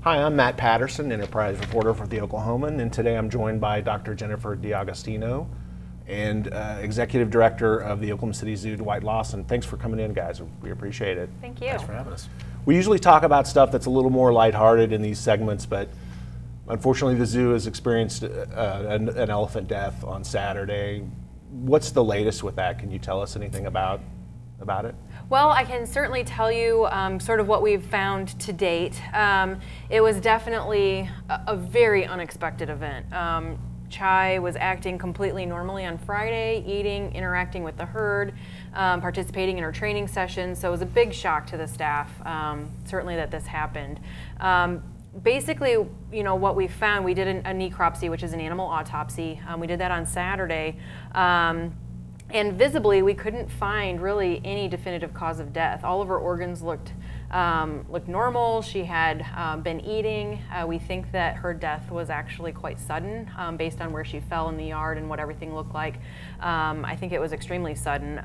Hi, I'm Matt Patterson, enterprise reporter for the Oklahoman, and today I'm joined by Dr. Jennifer D'Agostino and Executive Director of the Oklahoma City Zoo, Dwight Lawson. Thanks for coming in, guys. We appreciate it. Thank you. Thanks for having us. We usually talk about stuff that's a little more lighthearted in these segments, but unfortunately the zoo has experienced an elephant death on Saturday. What's the latest with that? Can you tell us anything about it? Well, I can certainly tell you sort of what we've found to date. It was definitely a very unexpected event. Chai was acting completely normally on Friday, eating, interacting with the herd, participating in her training sessions, so it was a big shock to the staff, certainly that this happened. Basically, you know, what we found, we did a necropsy, which is an animal autopsy. We did that on Saturday. And visibly, we couldn't find really any definitive cause of death. All of her organs looked normal. She had been eating. We think that her death was actually quite sudden based on where she fell in the yard and what everything looked like. I think it was extremely sudden.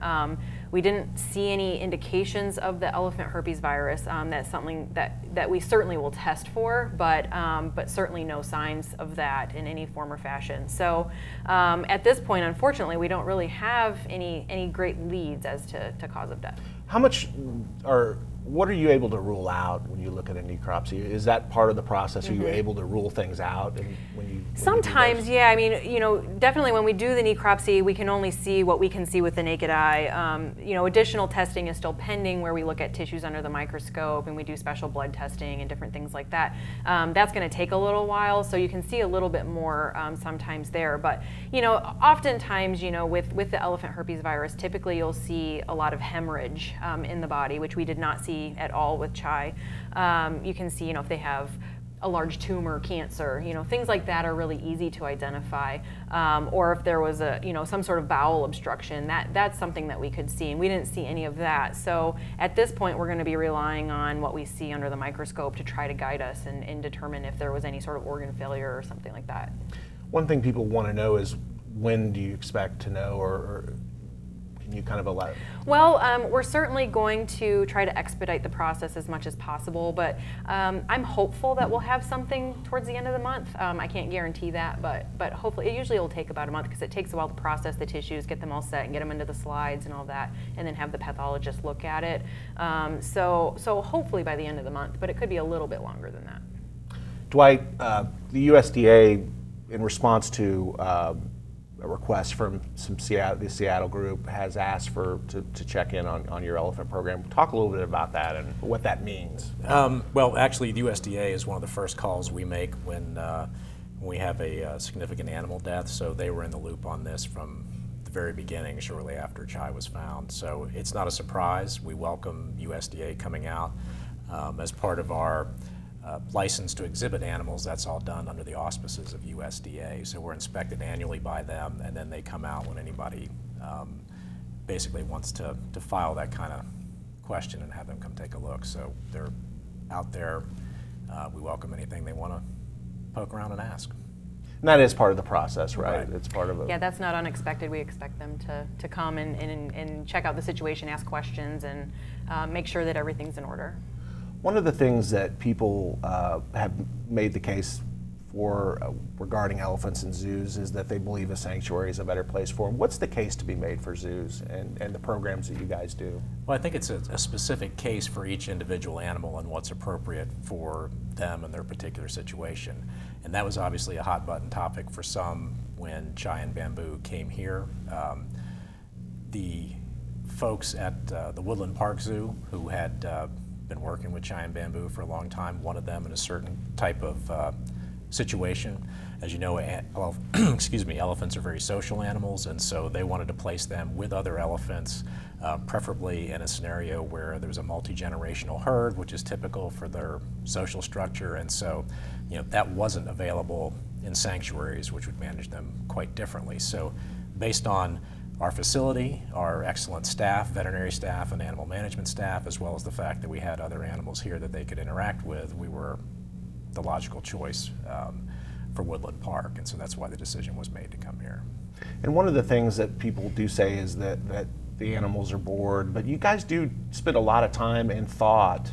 We didn't see any indications of the elephant herpes virus. That's something that we certainly will test for, but certainly no signs of that in any form or fashion. So at this point, unfortunately, we don't really have any great leads as to cause of death. What are you able to rule out when you look at a necropsy? Is that part of the process? Are you able to rule things out? Sometimes, yeah. I mean, you know, definitely when we do the necropsy, we can only see what we can see with the naked eye. You know, additional testing is still pending where we look at tissues under the microscope and we do special blood testing and different things like that. That's going to take a little while, so you can see a little bit more sometimes there. But, you know, oftentimes, you know, with the elephant herpes virus, typically you'll see a lot of hemorrhage in the body, which we did not see at all with Chai. You can see, you know, if they have a large tumor, cancer, you know, things like that are really easy to identify. Or if there was some sort of bowel obstruction, that's something that we could see, and we didn't see any of that. So at this point, we're going to be relying on what we see under the microscope to try to guide us and determine if there was any sort of organ failure or something like that. One thing people want to know is, when do you expect to know, or can you kind of allow? Well, we're certainly going to try to expedite the process as much as possible, but I'm hopeful that we'll have something towards the end of the month. I can't guarantee that, but hopefully, it usually will take about a month because it takes a while to process the tissues, get them all set, and get them into the slides and all that, and then have the pathologist look at it. So hopefully by the end of the month, but it could be a little bit longer than that. Dwight, the USDA, in response to a request from the Seattle group, has asked to check in on your elephant program. Talk a little bit about that and what that means. Well, actually, the USDA is one of the first calls we make when we have a significant animal death, so they were in the loop on this from the very beginning, shortly after Chai was found. So it's not a surprise. We welcome USDA coming out as part of our license to exhibit animals. That's all done under the auspices of USDA. So we're inspected annually by them, and then they come out when anybody basically wants to file that kind of question and have them come take a look. So they're out there. We welcome anything they want to poke around and ask. And that is part of the process, right? It's part of it. Yeah, that's not unexpected. We expect them to come and check out the situation, ask questions, and make sure that everything's in order. One of the things that people have made the case for regarding elephants in zoos is that they believe a sanctuary is a better place for them. What's the case to be made for zoos and the programs that you guys do? Well, I think it's a specific case for each individual animal and what's appropriate for them and their particular situation. And that was obviously a hot button topic for some when Chai and Bamboo came here. The folks at the Woodland Park Zoo who had been working with Chai and Bamboo for a long time wanted them in a certain type of situation. As you know, excuse me, elephants are very social animals, and so they wanted to place them with other elephants, preferably in a scenario where there's a multi-generational herd, which is typical for their social structure. And so, you know, that wasn't available in sanctuaries, which would manage them quite differently. So based on our facility, our excellent staff, veterinary staff and animal management staff, as well as the fact that we had other animals here that they could interact with, we were the logical choice for Woodland Park, and so that's why the decision was made to come here. And one of the things that people do say is that the animals are bored, but you guys do spend a lot of time and thought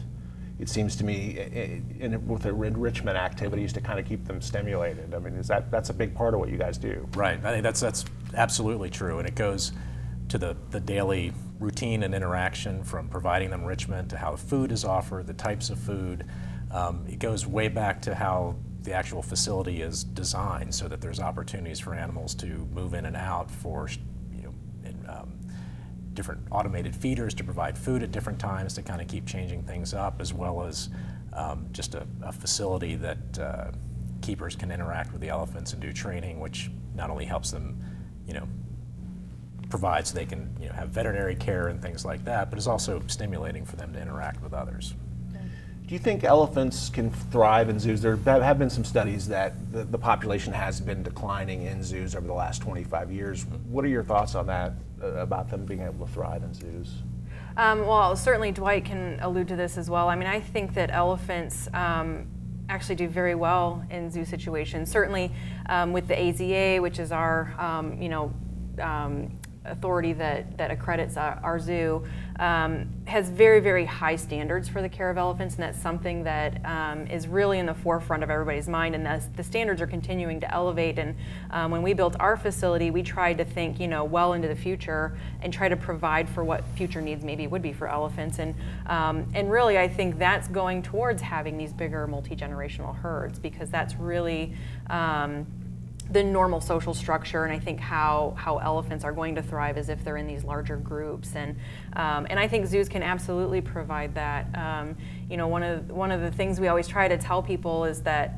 it seems to me, with the enrichment activities to kind of keep them stimulated. I mean, that's a big part of what you guys do? Right. I think that's absolutely true, and it goes to the daily routine and interaction, from providing them enrichment to how the food is offered, the types of food. It goes way back to how the actual facility is designed so that there's opportunities for animals to move in and out for, different automated feeders to provide food at different times to kind of keep changing things up, as well as just a facility that keepers can interact with the elephants and do training, which not only helps them, provide so they can have veterinary care and things like that, but is also stimulating for them to interact with others. Do you think elephants can thrive in zoos? There have been some studies that the population has been declining in zoos over the last 25 years. What are your thoughts on that, about them being able to thrive in zoos? Well, certainly Dwight can allude to this as well. I mean, I think that elephants actually do very well in zoo situations. Certainly with the AZA, which is our, authority that accredits our zoo, has very, very high standards for the care of elephants, and that's something that is really in the forefront of everybody's mind, and the standards are continuing to elevate. And when we built our facility, we tried to think, well into the future and try to provide for what future needs maybe would be for elephants. And really, I think that's going towards having these bigger multi-generational herds, because that's really the normal social structure, and I think how elephants are going to thrive is if they're in these larger groups, and I think zoos can absolutely provide that. One of the things we always try to tell people is that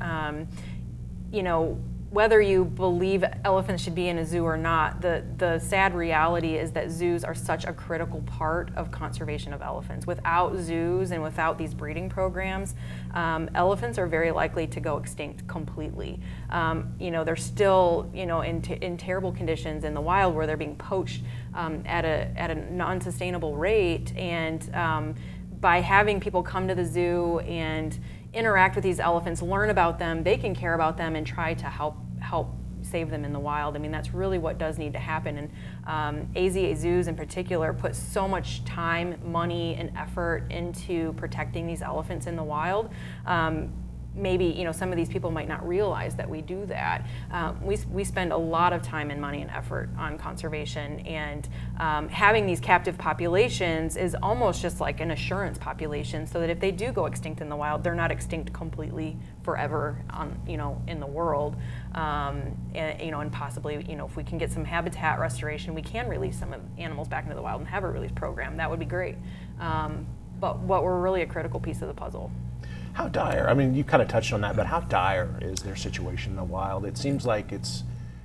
whether you believe elephants should be in a zoo or not, the sad reality is that zoos are such a critical part of conservation of elephants. Without zoos and without these breeding programs, elephants are very likely to go extinct completely. They're still in terrible conditions in the wild, where they're being poached at a non-sustainable rate, and by having people come to the zoo and interact with these elephants, learn about them, they can care about them and try to help save them in the wild. I mean, that's really what does need to happen. And AZA zoos in particular put so much time, money, and effort into protecting these elephants in the wild. Maybe some of these people might not realize that we do that. We spend a lot of time and money and effort on conservation, and having these captive populations is almost just like an assurance population, so that if they do go extinct in the wild, they're not extinct completely forever in the world. And possibly if we can get some habitat restoration, we can release some of the animals back into the wild and have a release program. That would be great. But we're really a critical piece of the puzzle. How dire, I mean, you kind of touched on that, but how dire is their situation in the wild? It seems like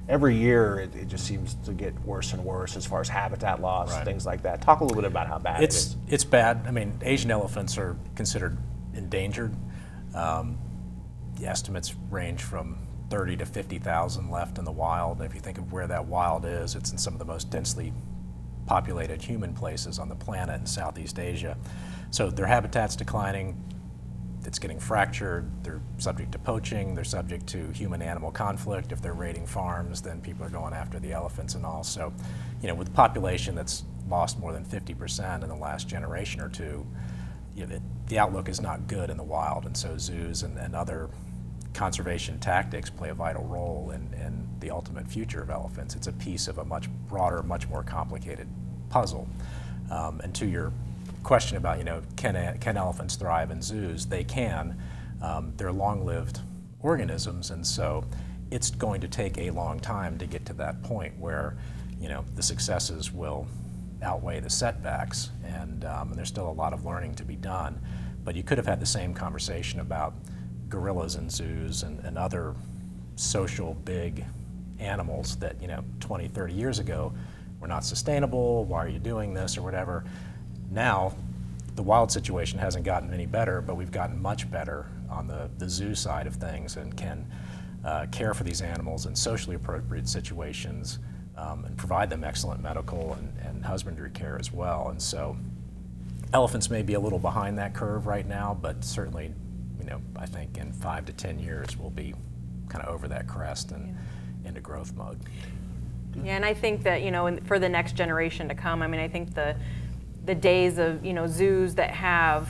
every year it just seems to get worse and worse as far as habitat loss, right, things like that. Talk a little bit about how bad it is. It's bad. I mean, Asian elephants are considered endangered. The estimates range from 30 to 50,000 left in the wild. If you think of where that wild is, it's in some of the most densely populated human places on the planet in Southeast Asia. So their habitat's declining. It's getting fractured, they're subject to poaching, they're subject to human-animal conflict. If they're raiding farms, then people are going after the elephants and all. So, with a population that's lost more than 50% in the last generation or two, the outlook is not good in the wild. And so zoos and other conservation tactics play a vital role in the ultimate future of elephants. It's a piece of a much broader, much more complicated puzzle. And to your question about, can elephants thrive in zoos? They can. They're long-lived organisms, and so it's going to take a long time to get to that point where, the successes will outweigh the setbacks, and there's still a lot of learning to be done. But you could have had the same conversation about gorillas in zoos and other social big animals that, 20, 30 years ago were not sustainable. Why are you doing this, or whatever? Now, the wild situation hasn't gotten any better, but we've gotten much better on the zoo side of things, and can care for these animals in socially appropriate situations, and provide them excellent medical and husbandry care as well. And so elephants may be a little behind that curve right now, but certainly, I think in 5 to 10 years we'll be kind of over that crest and into growth mode. Yeah, and I think that, for the next generation to come, I mean, I think the days of zoos that have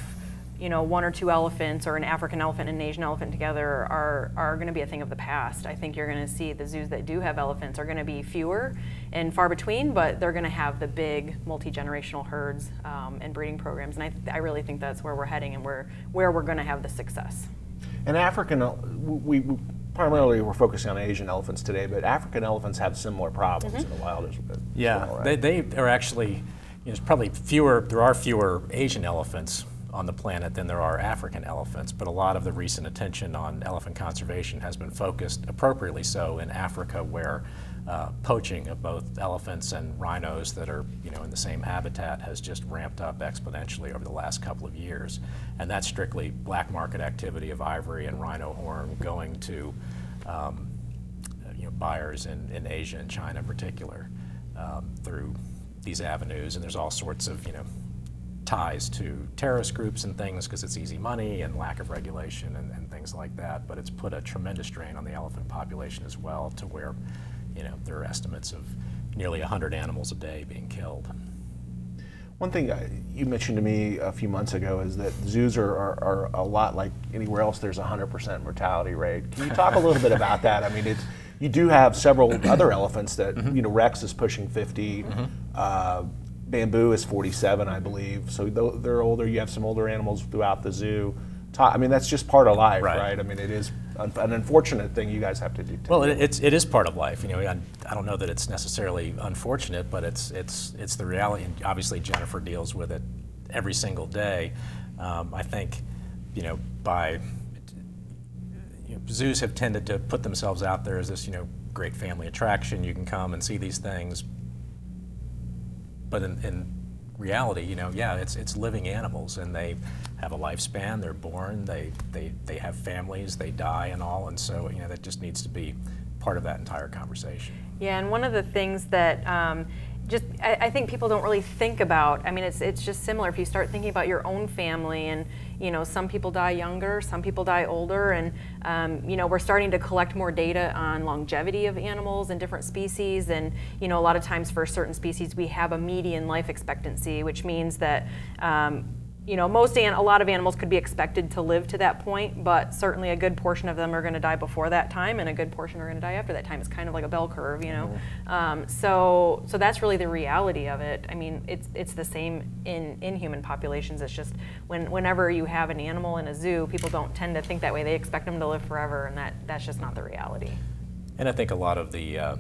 one or two elephants or an African elephant and an Asian elephant together are going to be a thing of the past. I think you're going to see the zoos that do have elephants are going to be fewer and far between, but they're going to have the big multi-generational herds and breeding programs. And I really think that's where we're heading and where we're going to have the success. And we primarily we're focusing on Asian elephants today, but African elephants have similar problems in the wild as well, right? they are actually, there's probably there are fewer Asian elephants on the planet than there are African elephants, but a lot of the recent attention on elephant conservation has been focused, appropriately so, in Africa, where poaching of both elephants and rhinos that are in the same habitat has just ramped up exponentially over the last couple of years. And that's strictly black market activity of ivory and rhino horn going to buyers in Asia and China in particular through these avenues. And there's all sorts of ties to terrorist groups and things because it's easy money and lack of regulation and things like that. But it's put a tremendous strain on the elephant population as well, to where there are estimates of nearly 100 animals a day being killed. One thing you mentioned to me a few months ago is that zoos are a lot like anywhere else. There's a 100% mortality rate. Can you talk a little bit about that? I mean, you do have several other elephants that Rex is pushing 50. Bamboo is 47, I believe. So they're older. You have some older animals throughout the zoo. I mean, that's just part of life, right? I mean, it is an unfortunate thing you guys have to do. Well, it is part of life. I don't know that it's necessarily unfortunate, but it's the reality. And obviously, Jennifer deals with it every single day. I think, zoos have tended to put themselves out there as this, great family attraction. You can come and see these things. But in reality, it's living animals, and they have a lifespan. They're born, they have families, they die, and all, and so that just needs to be part of that entire conversation. Yeah, and one of the things that I think people don't really think about. I mean, it's just similar. If you start thinking about your own family, and some people die younger, some people die older, and we're starting to collect more data on longevity of animals and different species. And a lot of times for certain species, we have a median life expectancy, which means that a lot of animals could be expected to live to that point, but certainly a good portion of them are going to die before that time, and a good portion are going to die after that time. It's kind of like a bell curve, So that's really the reality of it. I mean, it's the same in human populations. It's just whenever you have an animal in a zoo, people don't tend to think that way. They expect them to live forever, and that's just not the reality. And I think a lot of the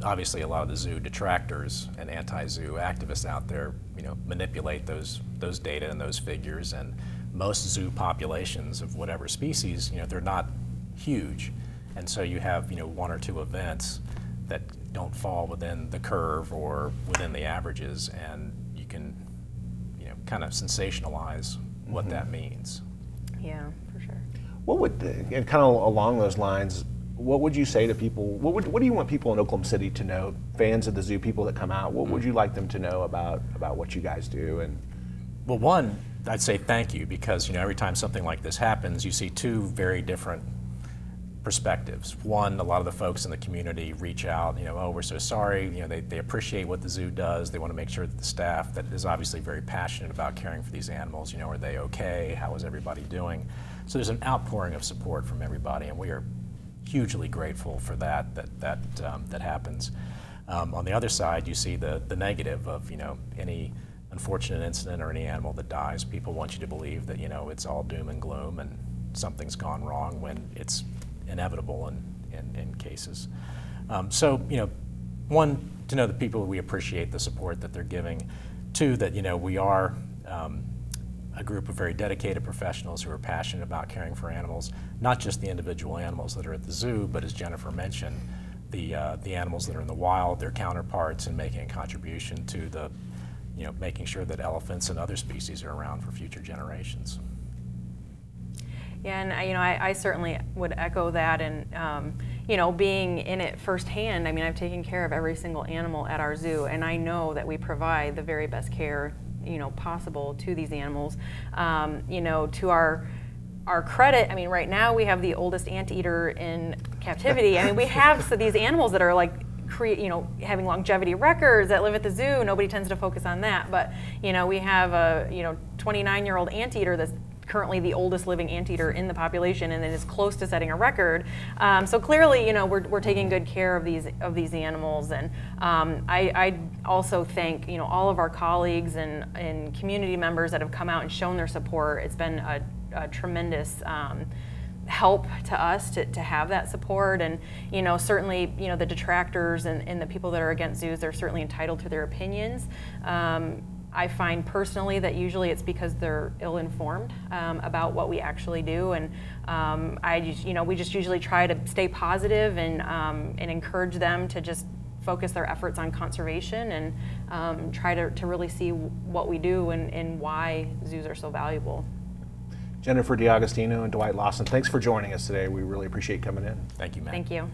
obviously a lot of the zoo detractors and anti-zoo activists out there, manipulate those data and those figures. And most zoo populations of whatever species, they're not huge, and so you have one or two events that don't fall within the curve or within the averages, and you can kind of sensationalize what that means. Yeah, for sure. What would, and kind of along those lines, what would you say to people? What do you want people in Oklahoma City to know? Fans of the zoo, people that come out. What would you like them to know about what you guys do? And well, one, I'd say thank you, because every time something like this happens, you see two very different perspectives. One, a lot of the folks in the community reach out. Oh, we're so sorry. They appreciate what the zoo does. They want to make sure that the staff that is obviously very passionate about caring for these animals. Are they okay? How is everybody doing? So there's an outpouring of support from everybody, and we are hugely grateful for that happens. On the other side, you see the negative of any unfortunate incident or any animal that dies. People want you to believe that it's all doom and gloom and something's gone wrong, when it's inevitable in cases. So one, to know that people, we appreciate the support that they're giving. Two, that we are a group of very dedicated professionals who are passionate about caring for animals, not just the individual animals that are at the zoo, but as Jennifer mentioned, the animals that are in the wild, their counterparts, and making a contribution to the, making sure that elephants and other species are around for future generations. Yeah, and I certainly would echo that, and being in it firsthand. I mean, I've taken care of every single animal at our zoo, and I know that we provide the very best care possible to these animals. To our credit, I mean, right now we have the oldest anteater in captivity. I mean, we have these animals that are like having longevity records that live at the zoo. Nobody tends to focus on that, but we have a 29-year-old anteater that's currently the oldest living anteater in the population, and then is close to setting a record. So clearly, we're taking good care of these animals, and I also thank all of our colleagues and community members that have come out and shown their support. It's been a tremendous help to us to have that support, and certainly the detractors and the people that are against zoos, they're certainly entitled to their opinions. I find personally that usually it's because they're ill-informed about what we actually do, and we just usually try to stay positive and encourage them to just focus their efforts on conservation and try to really see what we do and why zoos are so valuable. Jennifer D'Agostino and Dwight Lawson, thanks for joining us today. We really appreciate you coming in. Thank you, Matt. Thank you.